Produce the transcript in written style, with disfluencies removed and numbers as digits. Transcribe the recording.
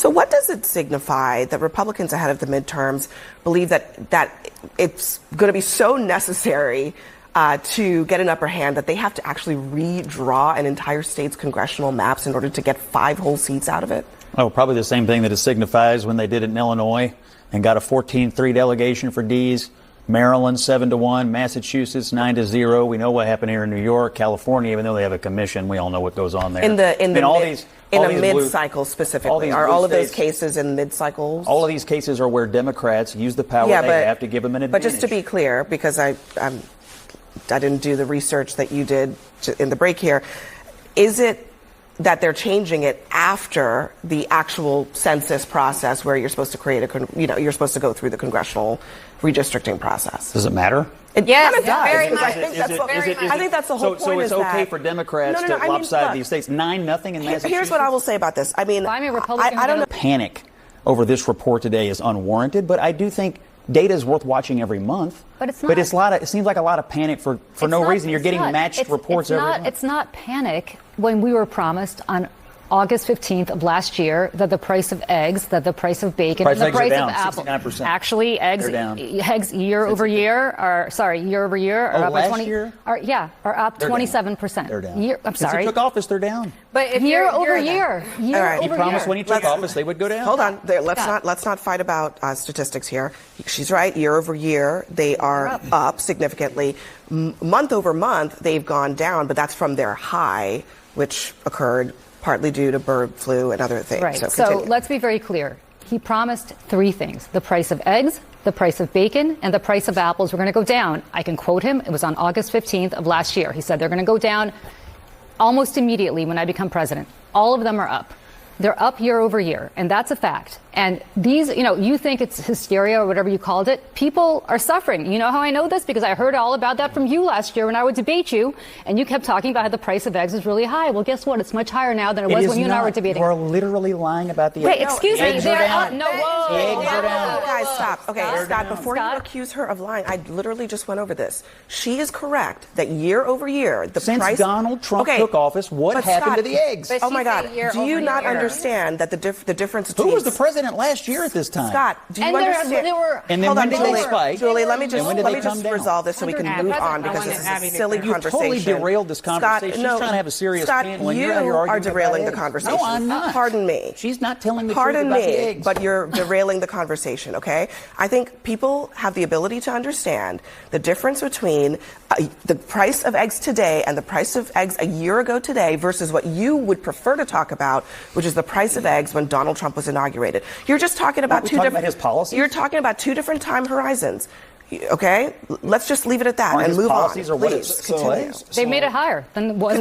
So what does it signify that Republicans ahead of the midterms believe that it's going to be so necessary to get an upper hand that they have to actually redraw an entire state's congressional maps in order to get 5 whole seats out of it? Oh, probably the same thing that it signifies when they did it in Illinois and got a 14-3 delegation for D's. Maryland 7-1, Massachusetts 9-0. We know what happened here in New York, California. Even though they have a commission, we all know what goes on there. In a mid-cycle specifically, are all of those cases in mid-cycles? All of these cases are where Democrats use the power they have to give them an advantage. But just to be clear, because I didn't do the research that you did in the break here, is it that they're changing it after the actual census process where you're supposed to you're supposed to go through the congressional redistricting process? Does it matter? Yes, it does. Very much. I think that's the whole point. So it's okay for Democrats to lopside these states 9-0 in Massachusetts? Here's what I will say about this. I mean, I'm a Republican. I don't know. Panic over this report today is unwarranted, but I do think data is worth watching every month. But it's not. But it seems like a lot of panic for no reason. You're getting matched reports every month. It's not panic when we were promised on August 15th of last year that the price of eggs, that the price of bacon, and the price of apple. 69%. Actually, eggs year over year are up by 20. Are up 27%. They're down. I'm sorry. Since he took office, they're down. But if year over year. All right. He promised when he took office they would go down. Hold on. Let's not fight about statistics here. She's right. Year over year, they are up significantly. Month over month, they've gone down, but that's from their high, which occurred partly due to bird flu and other things. Right. So let's be very clear. He promised 3 things: the price of eggs, the price of bacon, and the price of apples were going to go down. I can quote him. It was on August 15th of last year. He said they're going to go down almost immediately when I become president. All of them are up. They're up year over year, and that's a fact. And these, you think it's hysteria or whatever you called it. People are suffering. You know how I know this? Because I heard all about that from you last year when I would debate you, and you kept talking about how the price of eggs is really high. Well, guess what? It's much higher now than it was when you and I were debating. You are literally lying about the eggs. Wait, excuse me. Eggs are down. No, whoa. The eggs are down. Guys, stop. Okay, Scott, before you accuse her of lying, I literally just went over this. She is correct that year over year, the price... Since Donald Trump took office, what happened to the eggs? Oh, my God. Do you not understand that the difference between... Who was the president last year at this time? Scott, do you understand? And then when did they spike? Julie, let me just resolve this so we can move on because this is a silly conversation. You totally derailed this conversation. She's trying to have a serious panel and you're out here arguing are derailing the conversation. No, I'm not. Pardon me. She's not telling the truth about the eggs. But you're derailing the conversation, okay? I think people have the ability to understand the difference between the price of eggs today and the price of eggs a year ago today versus what you would prefer to talk about, which is the price of eggs when Donald Trump was inaugurated. You're just talking about his policies? You're talking about 2 different time horizons. Okay? Let's just leave it at that and move on. Please, continue. They made it higher than was.